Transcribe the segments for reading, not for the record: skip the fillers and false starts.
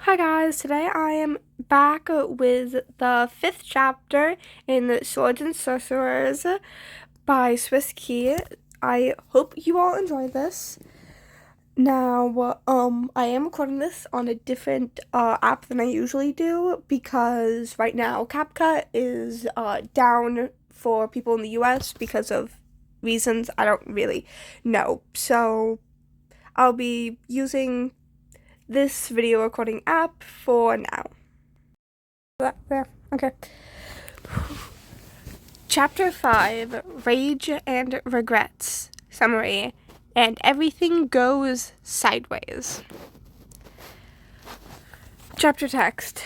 Hi guys, today I am back with the 5th chapter in Swords and Sorcerers by Swisskey. I hope you all enjoy this. Now, I am recording this on a different app than I usually do because right now CapCut is down for people in the US because of reasons I don't really know. So I'll be using this video recording app for now. There, okay. Chapter 5, Rage and Regrets. Summary. And everything goes sideways. Chapter text.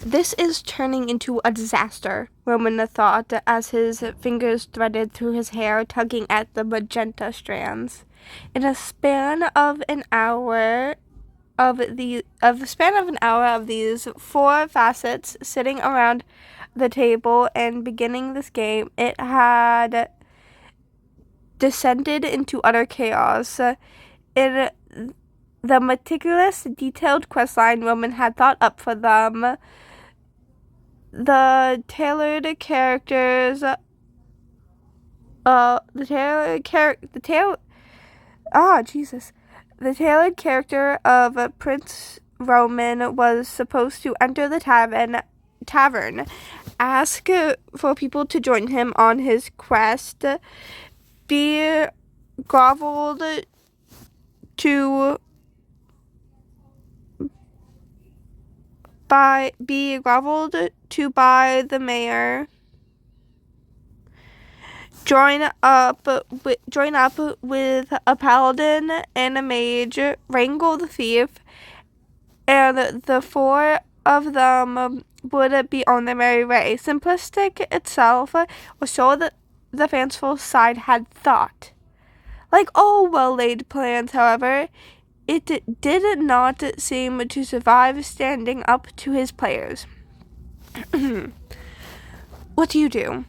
This is turning into a disaster, Roman thought as his fingers threaded through his hair, tugging at the magenta strands. In a span of an hour of these four facets sitting around the table and beginning this game, it had descended into utter chaos. In the meticulous, detailed questline Roman had thought up for them, the tailored character of Prince Roman was supposed to enter the tavern, ask for people to join him on his quest, be groveled to by the mayor, join up with a paladin and a mage, wrangle the thief, and the four of them would be on their merry way. Simplistic itself, or so that the fanciful side had thought. Like all well-laid plans, however, it did not seem to survive standing up to his players. What do you do?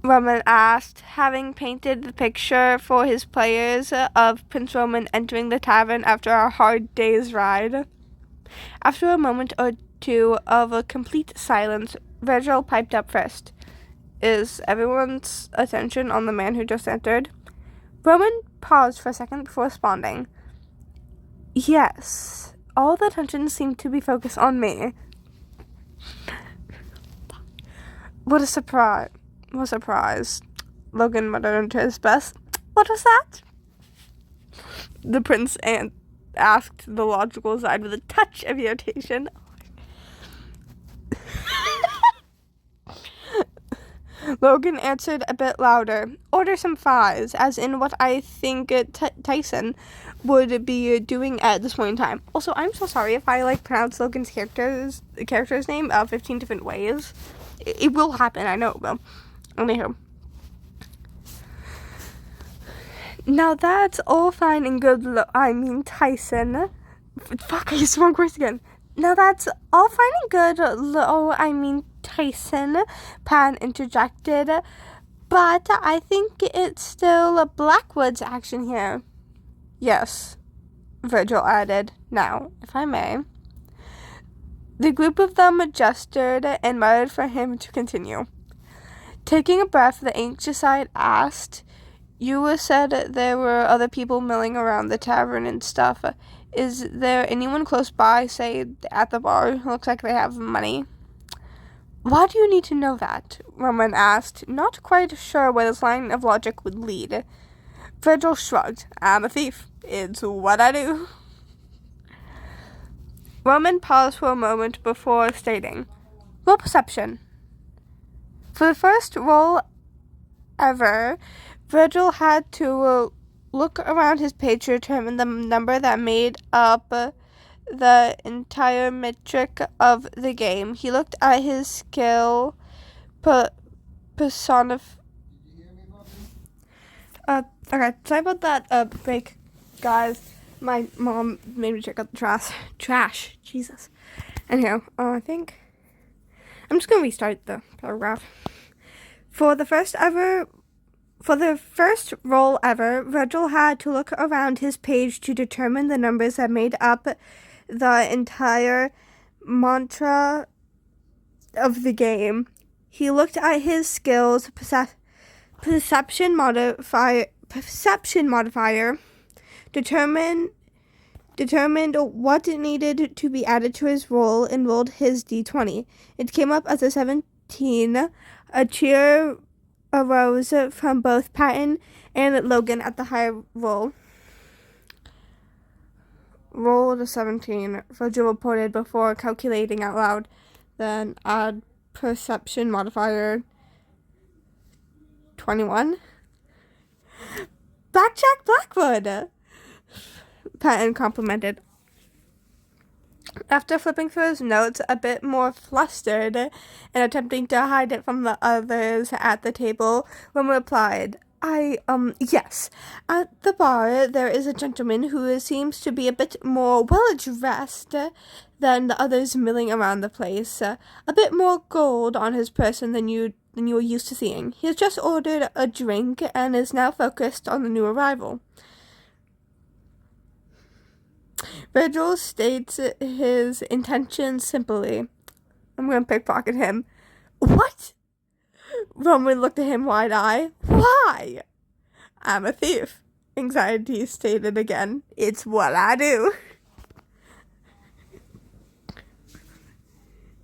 Roman asked, having painted the picture for his players of Prince Roman entering the tavern after a hard day's ride. After a moment or two of a complete silence, Virgil piped up first. Is everyone's attention on the man who just entered? Roman paused for a second before responding. Yes, all the attention seemed to be focused on me. What a surprise. Logan muttered under his breath. What was that? The prince asked the logical side with a touch of irritation. Logan answered a bit louder. Order some fries, as in what I think Tyson would be doing at this point in time. Also, I'm so sorry if I pronounce Logan's character's name 15 different ways. It will happen, I know it will. Anywho. Now that's all fine and good, Tyson. Fuck, I used the wrong words again. Now that's all fine and good, Tyson, Pan interjected. But I think it's still Blackwood's action here. Yes, Virgil added. Now, if I may. The group of them gestured and muttered for him to continue. Taking a breath, the anxious side asked, You said there were other people milling around the tavern and stuff. Is there anyone close by, say, at the bar? Looks like they have money. Why do you need to know that? Roman asked, not quite sure where this line of logic would lead. Virgil shrugged. I'm a thief. It's what I do. Roman paused for a moment before stating, Roll perception. For the first roll ever, Virgil had to look around his page to determine the number that made up the entire metric of the game. He looked at his skill Okay, sorry about that break, guys. My mom made me check out the trash. Jesus. Anyhow, I think I'm just gonna restart the paragraph. For the first roll ever, Virgil had to look around his page to determine the numbers that made up the entire mantra of the game. He looked at his skills, perception modifier, determined what needed to be added to his roll, and rolled his d20. It came up as a 17. A cheer arose from both Patton and Logan at the high roll. Rolled a 17, Virgil reported before calculating out loud. Then add perception modifier 21. Blackjack Blackwood, Patton complimented. After flipping through his notes, a bit more flustered and attempting to hide it from the others at the table, Roman replied, yes. At the bar, there is a gentleman who seems to be a bit more well-dressed than the others milling around the place. A bit more gold on his person than you were used to seeing. He has just ordered a drink and is now focused on the new arrival. Virgil states his intentions simply. I'm going to pickpocket him. What? Roman looked at him wide-eyed. Why? I'm a thief. Anxiety stated again. It's what I do.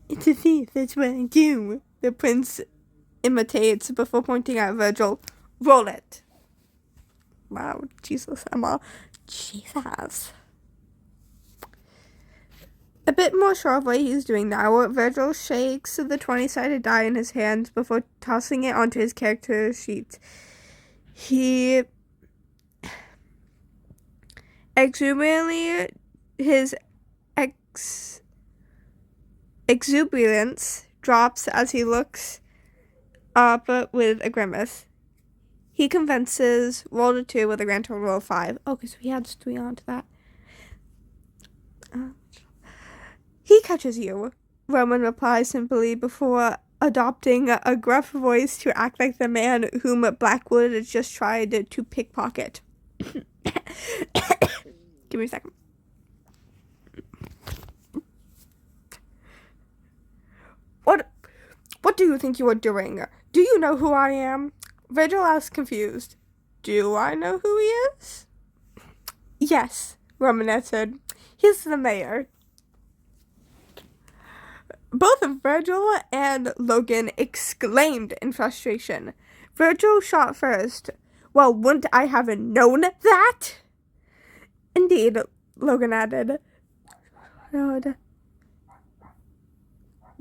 It's a thief, that's what I do. The prince imitates before pointing at Virgil. Roll it. Wow, Jesus, Emma. Jesus. A bit more sure of what he's doing now, Virgil shakes the 20-sided die in his hand before tossing it onto his character sheet. His exuberance drops as he looks up with a grimace. He convinces, rolled a 2 with a grand total of 5. Okay, so he adds 3 onto that. He catches you, Roman replies simply before adopting a gruff voice to act like the man whom Blackwood had just tried to pickpocket. Give me a second. What do you think you are doing? Do you know who I am? Virgil asks, confused. Do I know who he is? Yes, Roman answered. He's the mayor. Both Virgil and Logan exclaimed in frustration. Virgil shot first. Well, wouldn't I have known that? Indeed, Logan added.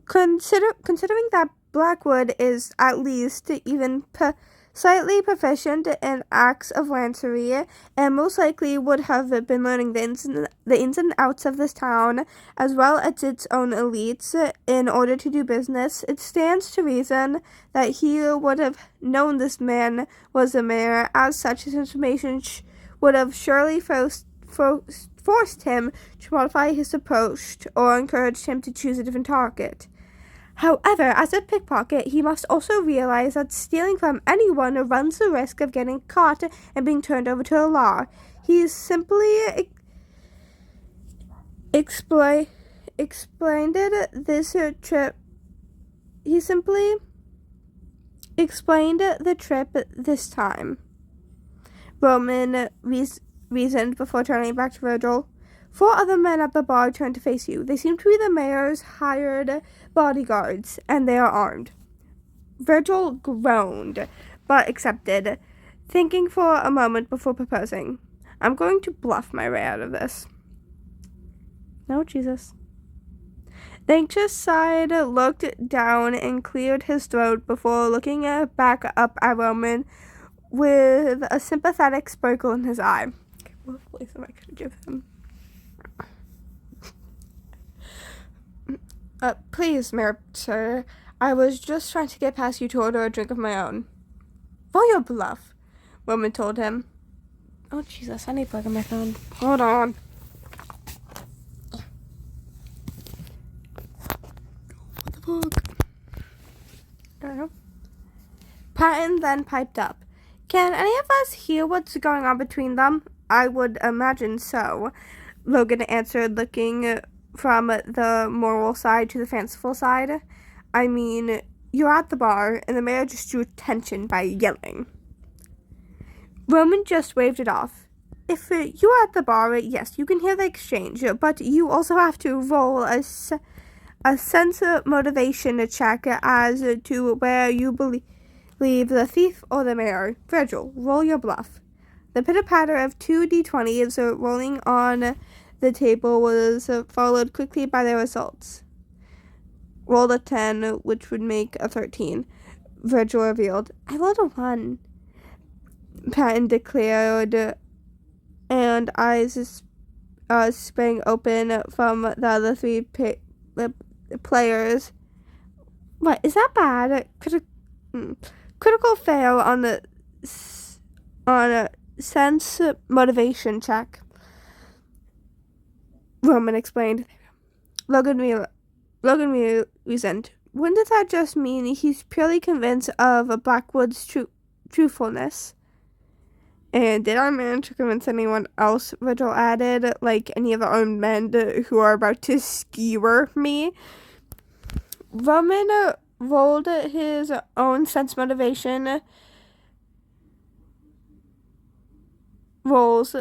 Considering that Blackwood is at least even slightly proficient in acts of lancery, and most likely would have been learning the ins and outs of this town, as well as its own elites, in order to do business, it stands to reason that he would have known this man was the mayor. As such, his information would have surely forced him to modify his approach or encouraged him to choose a different target. However, as a pickpocket, he must also realize that stealing from anyone runs the risk of getting caught and being turned over to the law. He simply explained the trip this time. Roman reasoned before turning back to Virgil. 4 other men at the bar turned to face you. They seem to be the mayor's hired bodyguards, and they are armed. Virgil groaned, but accepted, thinking for a moment before proposing. I'm going to bluff my way out of this. No, Jesus. The anxious side looked down and cleared his throat before looking back up at Roman with a sympathetic sparkle in his eye. Okay, what voice am I going to give him? Please, Mayor, sir, I was just trying to get past you to order a drink of my own. For your bluff, Roman told him. Oh, Jesus, I need to plug in my phone. Hold on. What the fuck? I don't know. Patton then piped up. Can any of us hear what's going on between them? I would imagine so. Logan answered, looking from the moral side to the fanciful side. I mean, you're at the bar, and the mayor just drew attention by yelling. Roman just waved it off. If you're at the bar, yes, you can hear the exchange, but you also have to roll a sense of motivation check as to where you believe the thief or the mayor. Virgil, roll your bluff. The pitter-patter of 2 d20s rolling on the table was followed quickly by their results. Rolled a 10, which would make a 13. Virgil revealed, I rolled a 1. Patton declared, and eyes sprang open from the other 3 players. What, is that bad? Critical fail on a sense motivation check. Roman explained. Logan reasoned. Wouldn't that just mean he's purely convinced of Blackwood's truthfulness? And did I manage to convince anyone else? Virgil added, like any of the armed men who are about to skewer me. Roman rolled his own sense motivation rolls.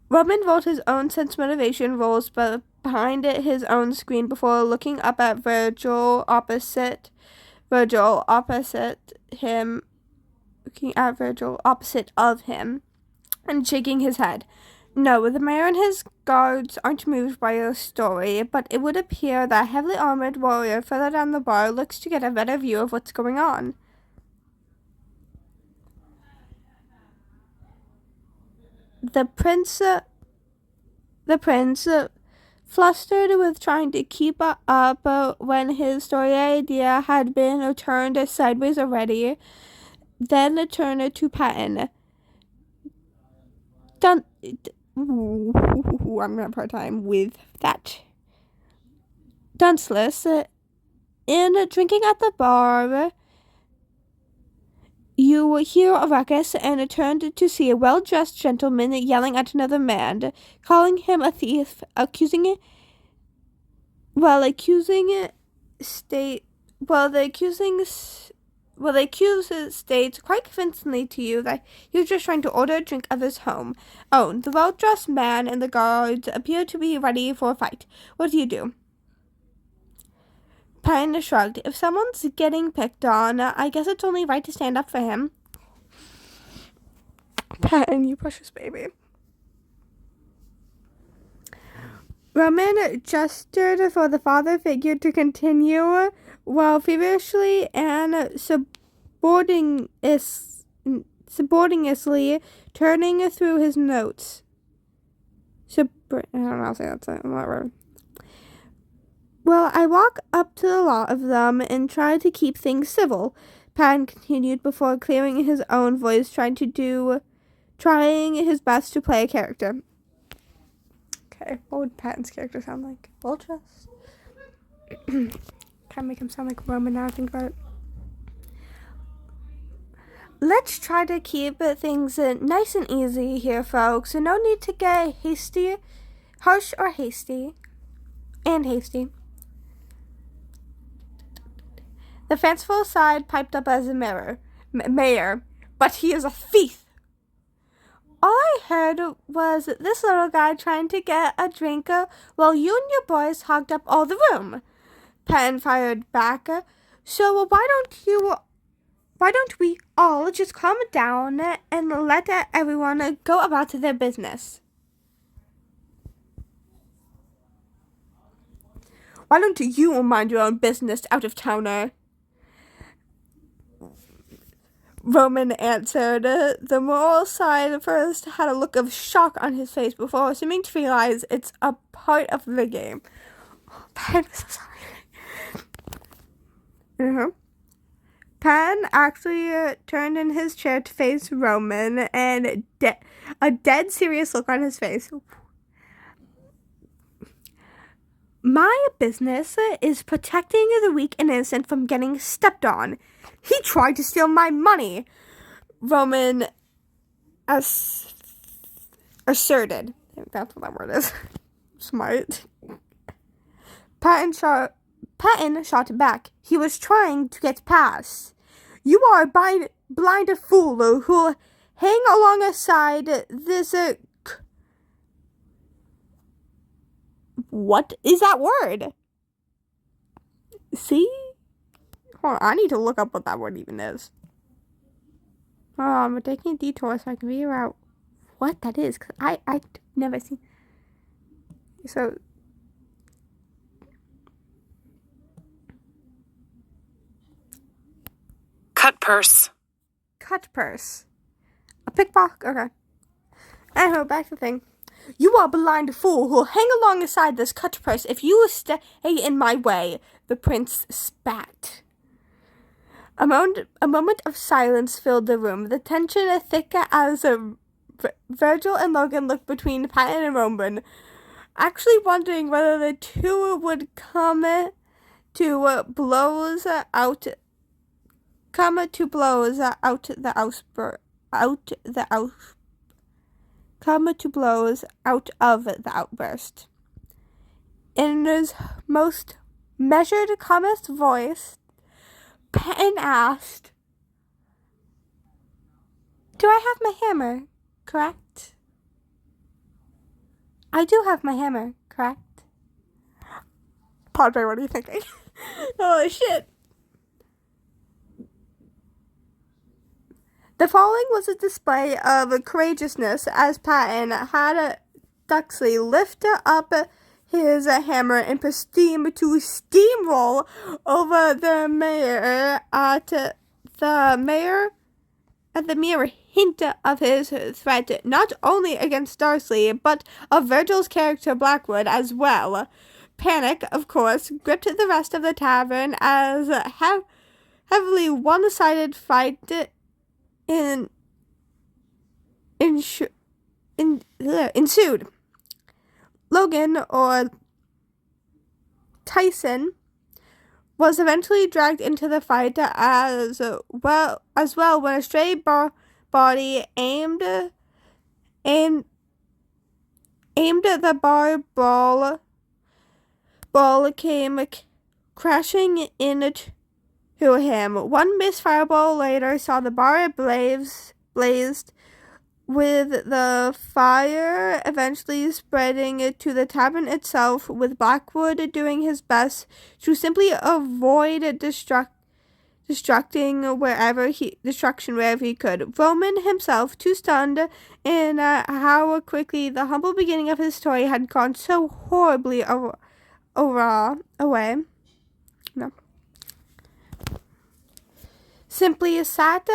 Roman rolled his own sense motivation rolls, but behind his own screen before looking up at Virgil opposite him, looking at Virgil opposite of him, and shaking his head. No, the mayor and his guards aren't moved by your story, but it would appear that a heavily armored warrior further down the bar looks to get a better view of what's going on. The prince, flustered with trying to keep up when his story idea had been turned sideways already, then turned to Patton. I'm gonna have a hard time with that. Dunceless, in drinking at the bar, you hear a ruckus and turned to see a well-dressed gentleman yelling at another man, calling him a thief, the accuser states quite convincingly to you that he was just trying to order a drink of his home own. The well-dressed man and the guards appear to be ready for a fight. What do you do? Patton shrugged. If someone's getting picked on, I guess it's only right to stand up for him. Patton, you precious baby. Roman gestured for the father figure to continue while feverishly and subordinateously turning through his notes. I don't know how to say that. Whatever. Well, I walk up to the lot of them and try to keep things civil, Patton continued before clearing his own voice, trying his best to play a character. Okay, what would Patton's character sound like? Well, just kind of make him sound like Roman now I think about it. Let's try to keep things nice and easy here, folks. No need to get harsh or hasty. The fanciful side piped up as a mayor, but he is a thief. All I heard was this little guy trying to get a drink while you and your boys hogged up all the room. Patton fired back. So why don't we all just calm down and let everyone go about their business? Why don't you mind your own business, out-of-towner? Roman answered. The moral side first had a look of shock on his face before seeming to realize it's a part of the game. Oh, I'm so sorry. Patton actually turned in his chair to face Roman, and a dead serious look on his face. My business is protecting the weak and innocent from getting stepped on. He tried to steal my money, Roman asserted. think that's what that word is. Smart. Patton shot back. He was trying to get past. You are a blind fool who'll hang alongside this... What is that word? See? Hold on, I need to look up what that word even is. We're taking a detour so I can figure out what that is, because I've never seen... So... Cut purse. Cut purse. A pickpocket? Okay. Anyway, back to the thing. You are a blind fool who'll hang alongside this cut purse if you stay in my way, the prince spat. A moment of silence filled the room, the tension thick as Virgil and Logan looked between Patton and Roman, actually wondering whether the two would come to blows out of the outburst. In his most measured, calmest voice, Patton asked, "Do I have my hammer, correct?" "I do have my hammer, correct?" Padre, what are you thinking? Holy shit. The following was a display of courageousness as Patton had Duxley lift up his hammer and proceed to steamroll over the mayor at the mere hint of his threat, not only against Darcy, but of Virgil's character Blackwood as well. Panic, of course, gripped the rest of the tavern as heavily one-sided fight ensued. Logan, or Tyson, was eventually dragged into the fight as well when a stray body aimed the ball came crashing into him. One misfire ball later saw the bar blazed, with the fire eventually spreading to the tavern itself, with Blackwood doing his best to simply avoid destruction wherever he could. Roman himself, too stunned in how quickly the humble beginning of his story had gone so horribly away. No. Simply sat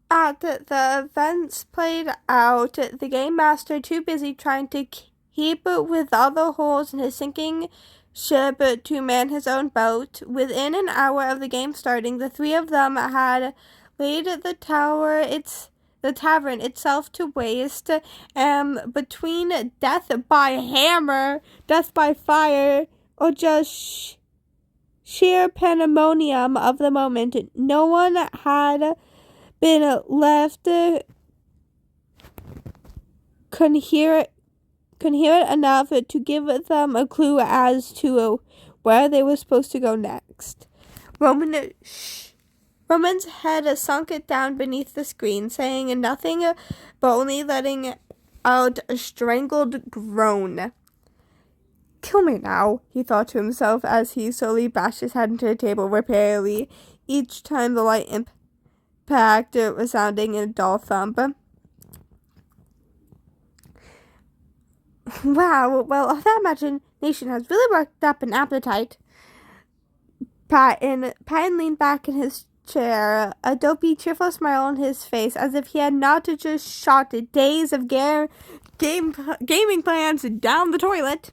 at the events played out, the game master too busy trying to keep with all the holes in his sinking ship to man his own boat. Within an hour of the game starting, the three of them had laid the tavern itself to waste, between death by hammer, death by fire, or just sheer pandemonium of the moment. No one had been left coherent enough to give them a clue as to where they were supposed to go next. Roman's head sunk down beneath the screen, saying nothing but only letting out a strangled groan. "Kill me now," he thought to himself as he slowly bashed his head into the table repeatedly, each time the light impact resounding in a dull thump. Wow, well, that imagination has really worked up an appetite. Patton leaned back in his chair, a dopey, cheerful smile on his face, as if he had not just shot days of gaming plans down the toilet.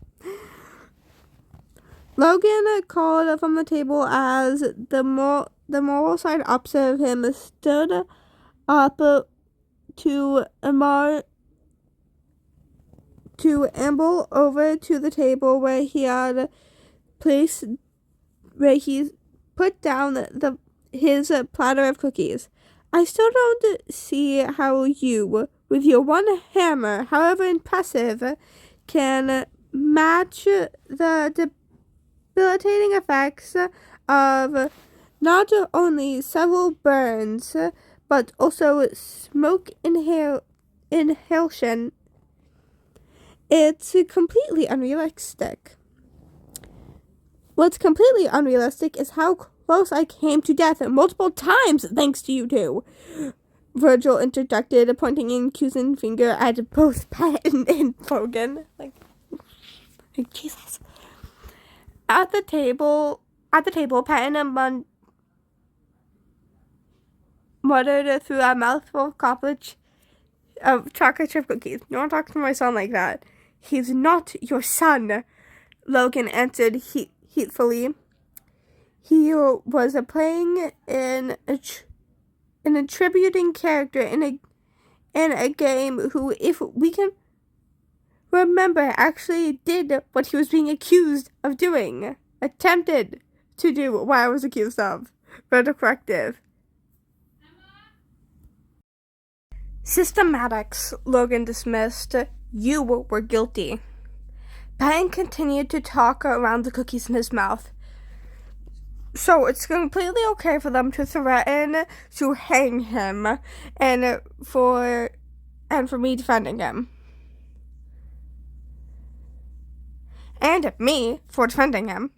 Logan called from the table as the moral side opposite of him stood up to amble over to the table where he put down his platter of cookies. "I still don't see how you, with your one hammer, however impressive, can match the debilitating effects of not only several burns, but also smoke inhalation. It's completely unrealistic. What's completely unrealistic is how close I came to death multiple times thanks to you two. Virgil interjected, pointing an accusing finger at both Patton and Logan. Like Jesus. At the table, Patton and muttered through a mouthful of chocolate chip cookies. You don't talk to my son like that. He's not your son, Logan answered heatfully. He was playing an attributing character in a game who, if we can remember, actually did what he was being accused of doing. Attempted to do what I was accused of. Further corrective. Systematics, Logan dismissed. You were guilty. Patton continued to talk around the cookies in his mouth. So it's completely okay for them to threaten to hang him and for me defending him. And me for defending him.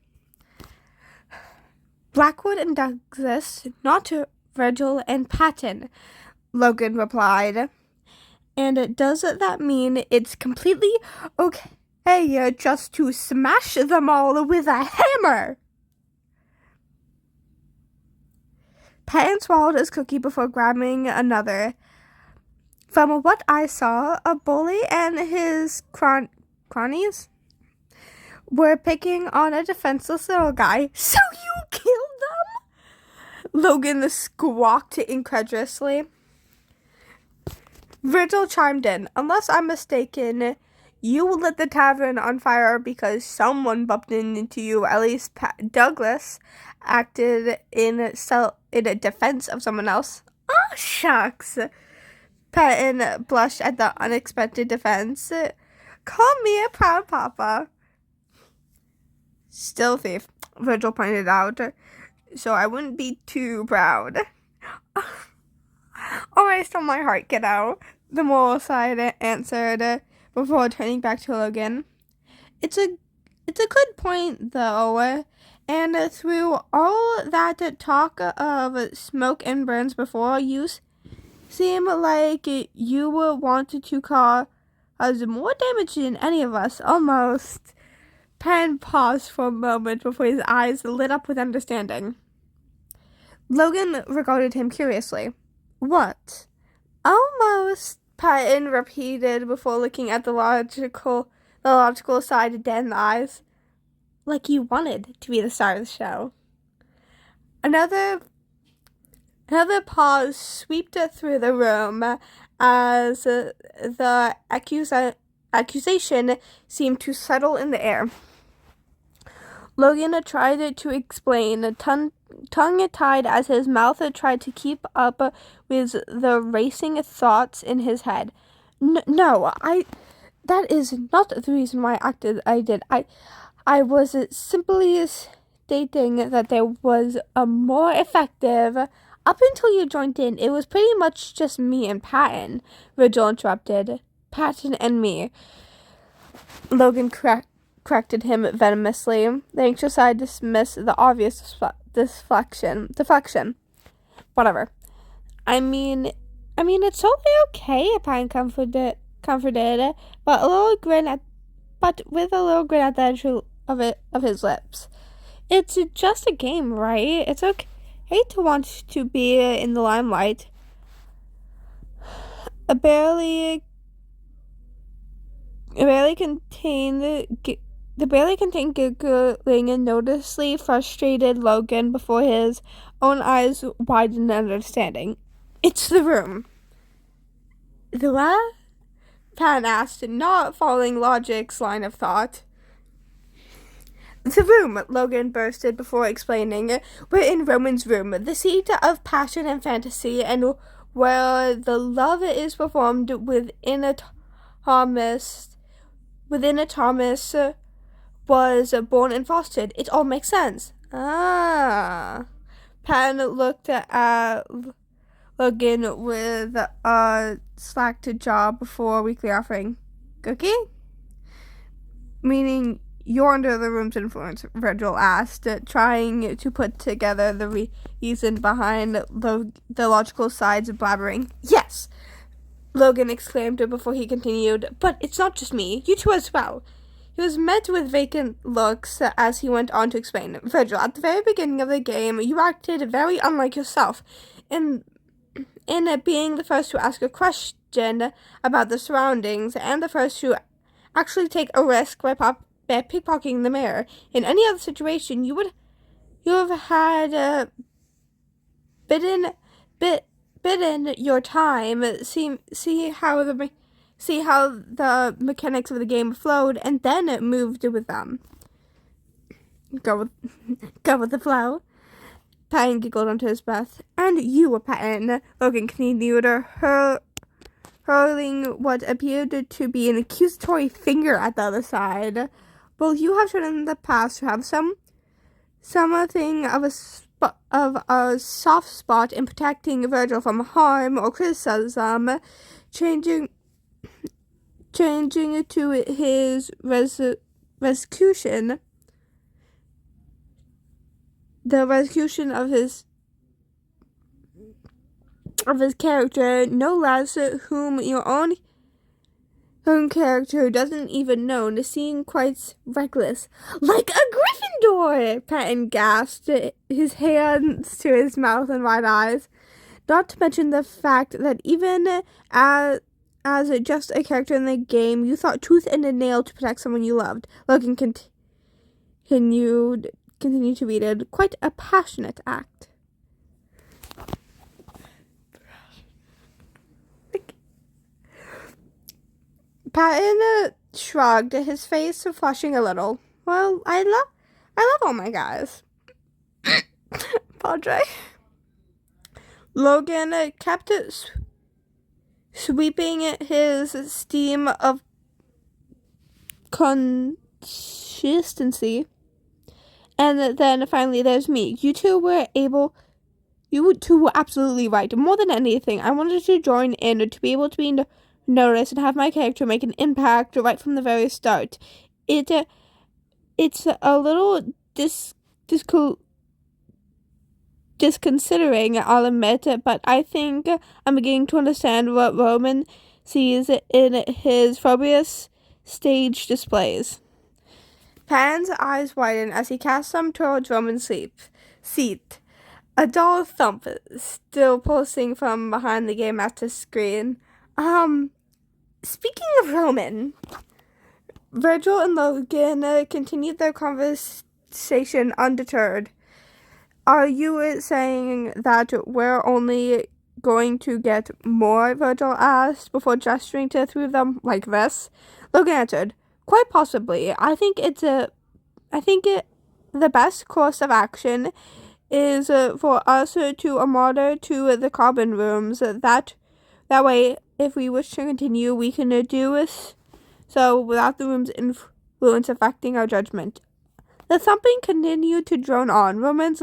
Blackwood and Douglas, not Virgil and Patton, Logan replied. And does that mean it's completely okay just to smash them all with a hammer? Patton swallowed his cookie before grabbing another. From what I saw, a bully and his cronies were picking on a defenseless little guy. So you killed them? Logan squawked incredulously. Virgil chimed in. Unless I'm mistaken, you lit the tavern on fire because someone bumped into you. At least Douglas acted in a defense of someone else. Oh, shucks. Patton blushed at the unexpected defense. Call me a proud papa. Still thief, Virgil pointed out. So I wouldn't be too proud. Always from my heart, kiddo, the moral side answered before turning back to Logan. It's a good point, though, and through all that talk of smoke and burns before, you seem like you wanted to cause more damage than any of us, almost. Patton paused for a moment before his eyes lit up with understanding. Logan regarded him curiously. What? Almost, Patton repeated before looking at the logical side dead in the eyes. Like you wanted to be the star of the show. Another pause swept through the room as the accusation seemed to settle in the air. Logan tried to explain, tongue-tied as his mouth tried to keep up with the racing thoughts in his head. No, that is not the reason why I did. I was simply stating that there was a more effective. Up until you joined in, it was pretty much just me and Patton, Virgil interrupted. Patton and me. Logan corrected him venomously. The anxious side dismissed the obvious deflection. Whatever. I mean, it's totally okay, Patton comforted, but with a little grin at the edge of his lips. It's just a game, right? It's okay to want to be in the limelight. I barely contained giggling and noticeably frustrated Logan before his own eyes widened in understanding. It's the room. The what? Patton asked, not following logic's line of thought. The room, Logan bursted before explaining. We're in Roman's room, the seat of passion and fantasy, and where the love is performed within a Thomas was born and fostered. It all makes sense. Ah. Patton looked at Logan with a slacked jaw before weakly offering, "Cookie?" "Meaning you're under the room's influence," Virgil asked, trying to put together the reason behind the logical sides of blabbering. "Yes," Logan exclaimed before he continued, "but it's not just me, you two as well." He was met with vacant looks as he went on to explain. "Virgil, at the very beginning of the game, you acted very unlike yourself in being the first to ask a question about the surroundings and the first to actually take a risk by pickpocketing the mayor. In any other situation, you have had bidden your time, see how the mechanics of the game flowed, and then moved with them. Go with the flow." Patton giggled under his breath. "And you, Patton," Logan continued, hurling what appeared to be an accusatory finger at the other side. "Well, you have shown in the past to have something of a soft spot in protecting Virgil from harm or criticism, changing to his rescution. The rescution of his character, no less, whom your own character doesn't even know, seem quite reckless." "Like a Gryffindor!" Patton gasped, his hands to his mouth and wide eyes. "Not to mention the fact that even as just a character in the game, you thought tooth and nail to protect someone you loved." Logan continued to read it. "Quite a passionate act." Patton shrugged, his face flushing a little. "Well, I love all my guys." Padre. Logan kept sweeping his steam of consistency. "And then finally there's me. You two were absolutely right. More than anything, I wanted to join in to be able to be noticed and have my character make an impact right from the very start. It's a little disconcerting, I'll admit, but I think I'm beginning to understand what Roman sees in his phobious stage displays." Patton's eyes widened as he cast them towards Roman's seat. A dull thump still pulsing from behind the Game Master screen. Speaking of Roman," Virgil and Logan continued their conversation undeterred. "Are you saying that we're only going to get more?" Virgil asked, before gesturing to the three of them like this. Logan answered, "Quite possibly. I think the best course of action is for us to monitor to the carbon rooms. That way, if we wish to continue, we can do so without the room's influence affecting our judgment." The thumping continued to drone on, Roman's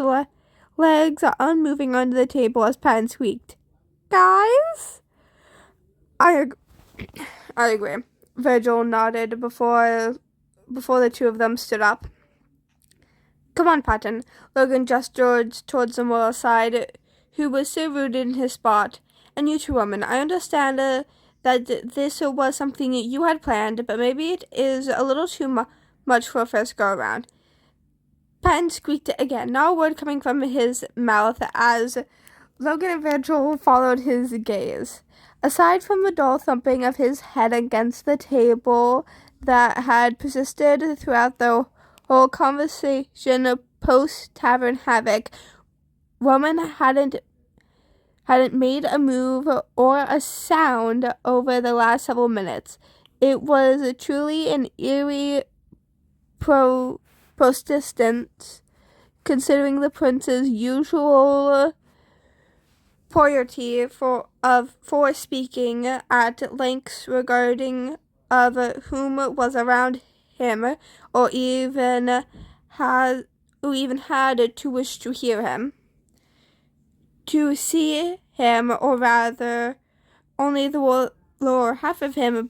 legs unmoving under the table as Patton squeaked, "Guys?" I agree. Virgil nodded before the two of them stood up. "Come on, Patton." Logan gestured towards the Moral side, who was still rooted in his spot. "And you two women, I understand that this was something you had planned, but maybe it is a little too much for a first go-around." Patton squeaked again, not a word coming from his mouth, as Logan and Virgil followed his gaze. Aside from the dull thumping of his head against the table that had persisted throughout the whole conversation post-Tavern Havoc, Roman hadn't made a move or a sound over the last several minutes. It was truly an eerie persistence, considering the prince's usual priority for speaking at lengths regarding of whom was around him, or even had to wish to hear him, to see him, or rather only the lower half of him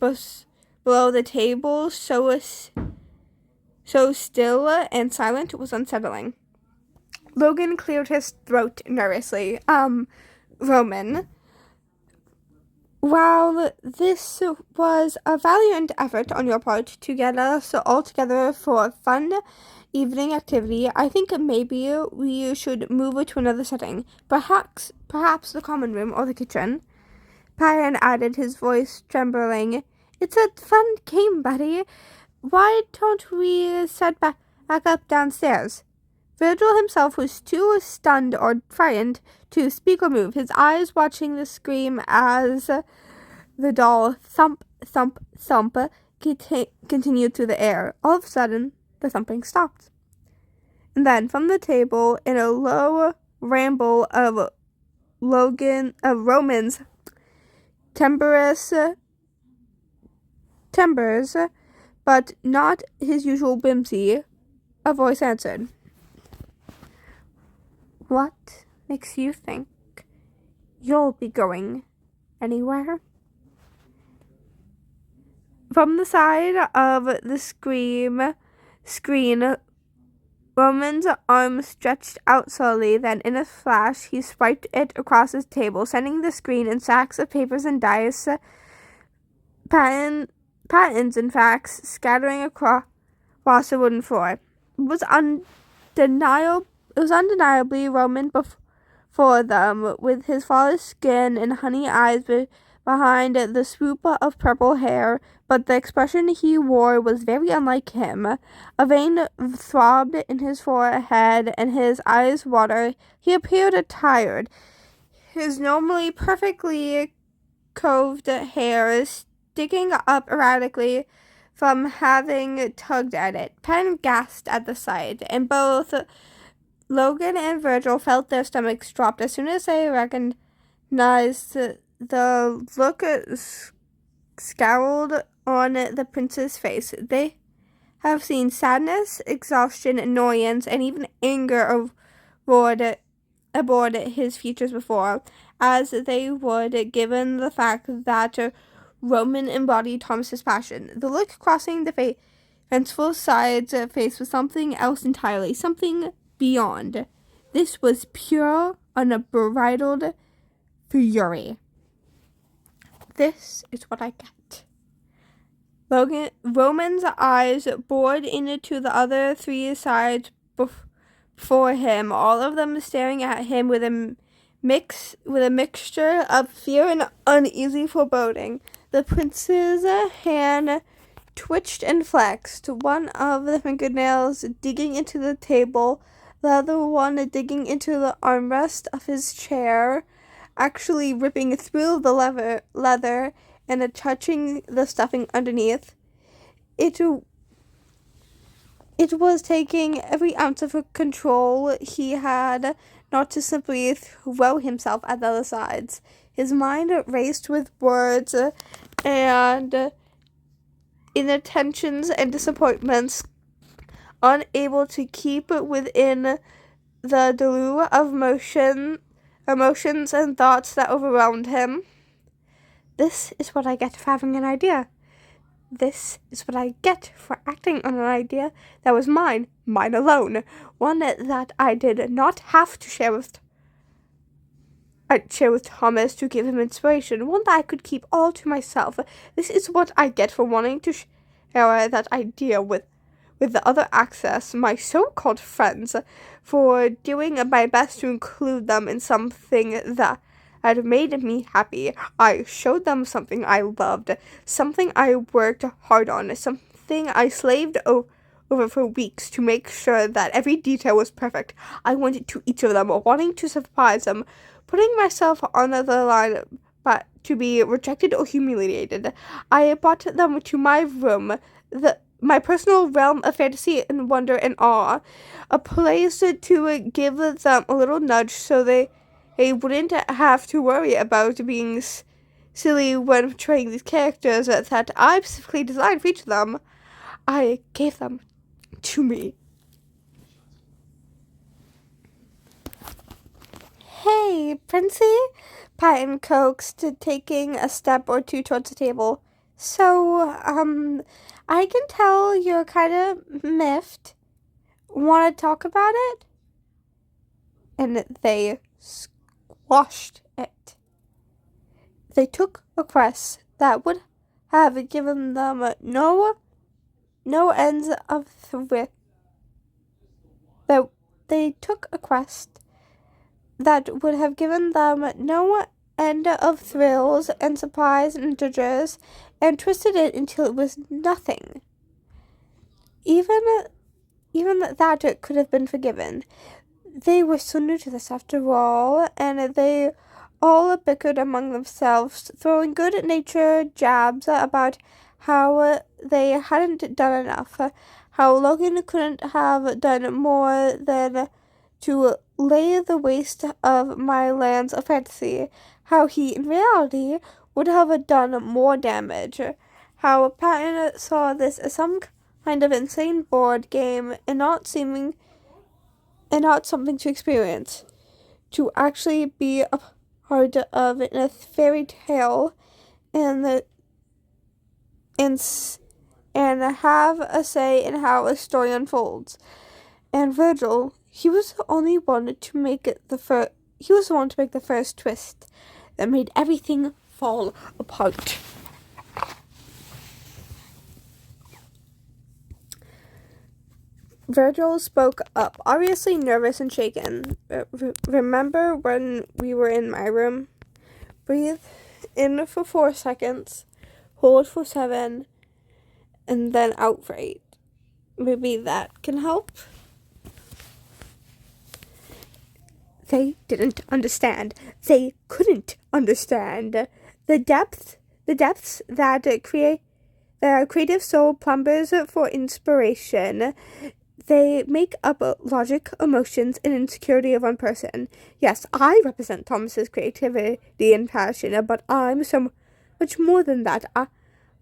below the table, so still and silent, was unsettling. Logan cleared his throat nervously. Roman, while this was a valiant effort on your part to get us all together for a fun evening activity, I think maybe we should move to another setting. Perhaps the common room or the kitchen. Perrin added, his voice trembling. It's a fun game, buddy. Why don't we set back up downstairs? Virgil himself was too stunned or frightened to speak or move, his eyes watching the scream as the doll thump, thump, thump continued through the air. All of a sudden, the thumping stopped. And then, from the table, in a low ramble of Roman's timbers, but not his usual whimsy, a voice answered. What makes you think you'll be going anywhere? From the side of the screen, Roman's arm stretched out slowly, then in a flash he swiped it across his table, sending the screen and sacks of papers and dice, patents and facts, scattering across the wooden floor. It was undeniably Roman before them, with his flawless skin and honey eyes behind the swoop of purple hair, but the expression he wore was very unlike him. A vein throbbed in his forehead, and his eyes watered. He appeared tired, his normally perfectly coiffed hair sticking up erratically from having tugged at it. Penn gasped at the sight, and both Logan and Virgil felt their stomachs drop as soon as they recognized the look scowled on the prince's face. They have seen sadness, exhaustion, annoyance, and even anger aboard his features before, as they would, given the fact that Roman embodied Thomas's passion. The look crossing the fanciful side's face was something else entirely, something beyond. This was pure, unbridled fury. This is what I get. Roman's eyes bored into the other three sides before him, all of them staring at him with a mixture of fear and uneasy foreboding. The prince's hand twitched and flexed, one of the fingernails digging into the table, the other one digging into the armrest of his chair, actually ripping through the leather and touching the stuffing underneath. It was taking every ounce of control he had not to simply throw himself at the other sides. His mind raced with words and inattentions and disappointments, unable to keep within the deluge of emotions and thoughts that overwhelmed him. This is what I get for having an idea. This is what I get for acting on an idea that was mine alone, one that I did not have to share with Thomas to give him inspiration, one that I could keep all to myself. This is what I get for wanting to share that idea with the other access, my so-called friends, for doing my best to include them in something that had made me happy. I showed them something I loved, something I worked hard on, something I slaved over for weeks to make sure that every detail was perfect. I went to each of them, wanting to surprise them, putting myself on the line but to be rejected or humiliated. I brought them to my room, my personal realm of fantasy and wonder and awe, a place to give them a little nudge so they he wouldn't have to worry about being silly when portraying these characters that I specifically designed for each of them. I gave them to me. Hey, Princey, Patton coaxed, taking a step or two towards the table. So, I can tell you're kind of miffed. Want to talk about it? And they squashed it. They took a quest that would have given them no ends of They took a quest that would have given them no end of thrills and surprise and dangers, and twisted it until it was nothing. Even that could have been forgiven. They were so new to this after all, and they all bickered among themselves, throwing good-natured jabs about how they hadn't done enough, how Logan couldn't have done more than to lay the waste of my lands of fantasy, how he, in reality, would have done more damage, how Patton saw this as some kind of insane board game and not something to experience, to actually be a part of a fairy tale and have a say in how a story unfolds. And Virgil, he was the only one to make the first twist that made everything fall apart. Virgil spoke up, obviously nervous and shaken. Remember when we were in my room? Breathe in for 4 seconds, hold for 7, and then out for 8. Maybe that can help? They didn't understand. They couldn't understand the depths that creative soul plumbers for inspiration. They make up logic, emotions, and insecurity of one person. Yes, I represent Thomas's creativity and passion, but I'm so much more than that.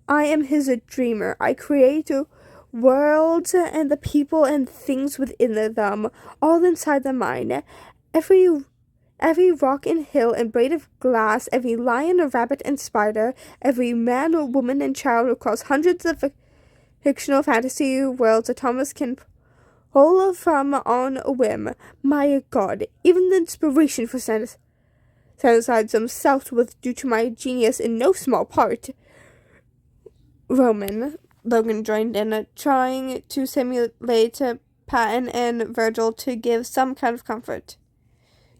I am his dreamer. I create worlds and the people and things within them, all inside the mind. Every rock and hill and blade of glass, every lion, rabbit, and spider, every man, woman, and child across hundreds of fictional fantasy worlds that Thomas can pull from on a whim. My God, even the inspiration for Sanicides themselves was due to my genius in no small part. Logan joined in, trying to simulate Patton and Virgil to give some kind of comfort.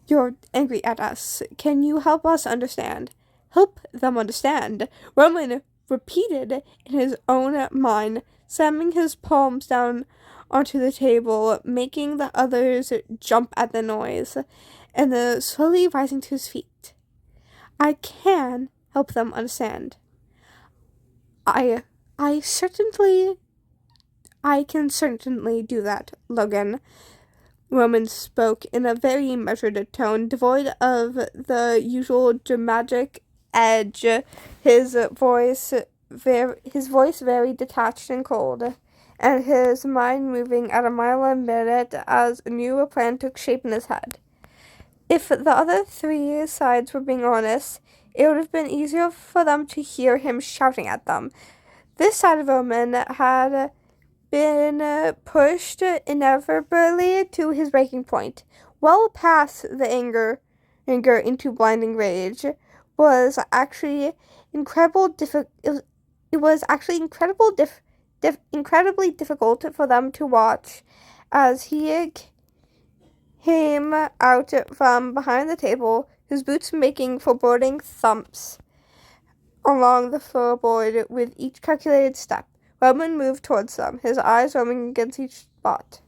You're angry at us. Can you help us understand? Help them understand. Roman repeated in his own mind, slamming his palms down onto the table, making the others jump at the noise, and then slowly rising to his feet. I can help them understand. I can certainly do that, Logan. Roman spoke in a very measured tone, devoid of the usual dramatic edge, his voice very detached and cold, and his mind moving at a mile a minute as a new plan took shape in his head. If the other 3 sides were being honest, it would have been easier for them to hear him shouting at them. This side of Roman had been pushed inevitably to his breaking point, well past the anger into blinding rage. Was actually incredibly difficult for them to watch as he came out from behind the table, his boots making foreboding thumps along the floorboard with each calculated step. Roman moved towards them, his eyes roaming against each spot.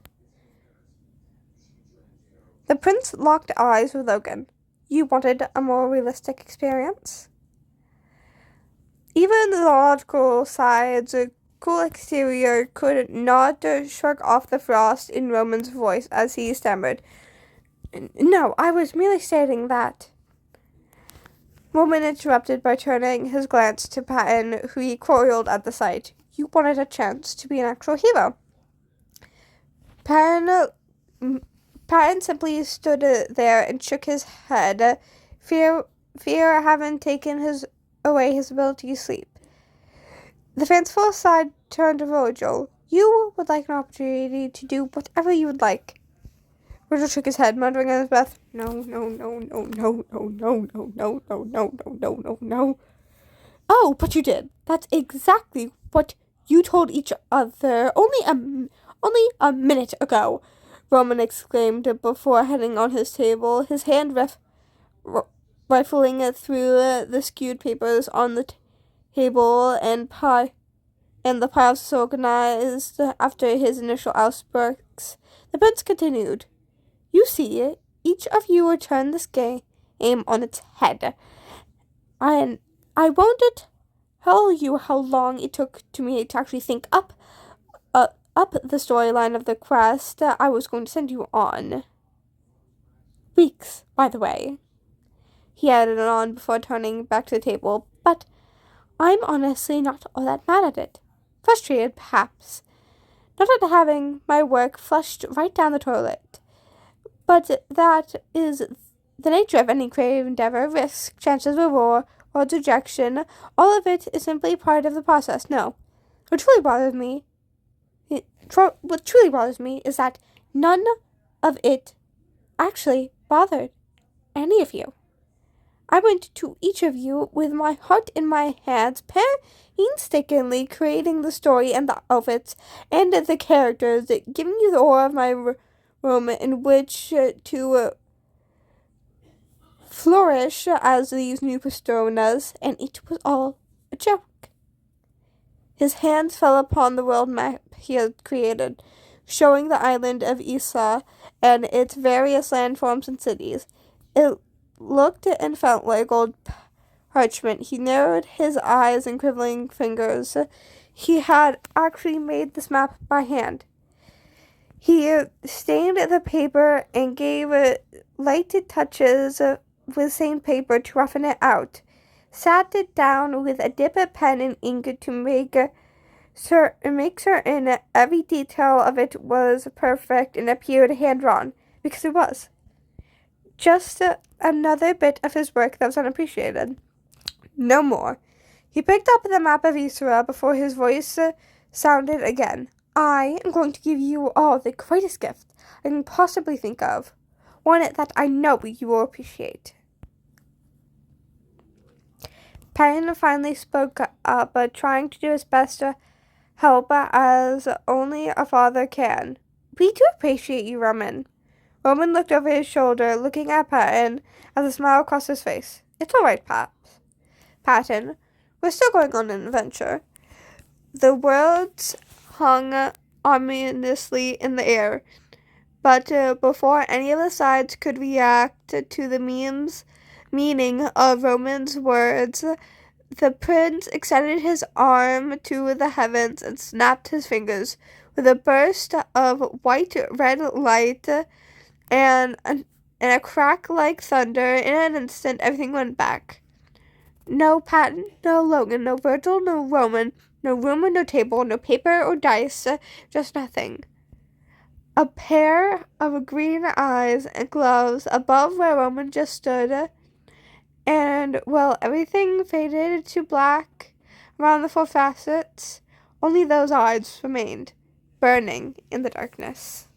The prince locked eyes with Logan. You wanted a more realistic experience? Even the logical side's cool exterior could not shrug off the frost in Roman's voice as he stammered. No, I was merely stating that. Roman interrupted by turning his glance to Patton, who he recoiled at the sight. You wanted a chance to be an actual hero. Patton simply stood there and shook his head, fear having taken away his ability to sleep. The fanciful side turned to Virgil. You would like an opportunity to do whatever you would like. Virgil shook his head, muttering under his breath, No, no, no, no, no, no, no, no, no, no, no, no, no, no, no. Oh, but you did. That's exactly what you told each other only a minute ago, Roman exclaimed before heading on his table, his hand rifling through the skewed papers on the table and the piles disorganized after his initial outbursts. The prince continued. You see, each of you will turn this game on its head. I won't tell you how long it took to me to actually think up the storyline of the quest I was going to send you on. Weeks, by the way. He added on before turning back to the table, but I'm honestly not all that mad at it. Frustrated, perhaps. Not at having my work flushed right down the toilet. But that is the nature of any creative endeavor. Risk, chances of war, or rejection. All of it is simply part of the process. No. What truly bothers me is that none of it actually bothered any of you. I went to each of you with my heart in my hands, painstakingly creating the story and the outfits and the characters, giving you the aura of my room in which to flourish as these new personas, and it was all a joke. His hands fell upon the world map he had created, showing the island of Isa and its various landforms and cities. It looked and felt like old parchment. He narrowed his eyes and quivering fingers. He had actually made this map by hand. He stained the paper and gave light touches with sandpaper to roughen it out. Sat it down with a dip of pen and ink to make certain every detail of it was perfect and appeared hand-drawn, because it was. Just another bit of his work that was unappreciated. No more. He picked up the map of Isra before his voice sounded again. I am going to give you all the greatest gift I can possibly think of. One that I know you will appreciate. Patton finally spoke up, trying to do his best to help as only a father can. We do appreciate you, Roman. Roman looked over his shoulder, looking at Patton as a smile crossed his face. It's all right, Patton. We're still going on an adventure. The words hung ominously in the air, but before any of the sides could react to the meaning of Roman's words, the prince extended his arm to the heavens and snapped his fingers. With a burst of white-red light and a crack like thunder, in an instant everything went back. No Patton, no Logan, no Virgil, no Roman, no room, no table, no paper or dice, just nothing. A pair of green eyes and gloves above where Roman just stood, and, well, everything faded to black around the four facets. Only those eyes remained, burning in the darkness.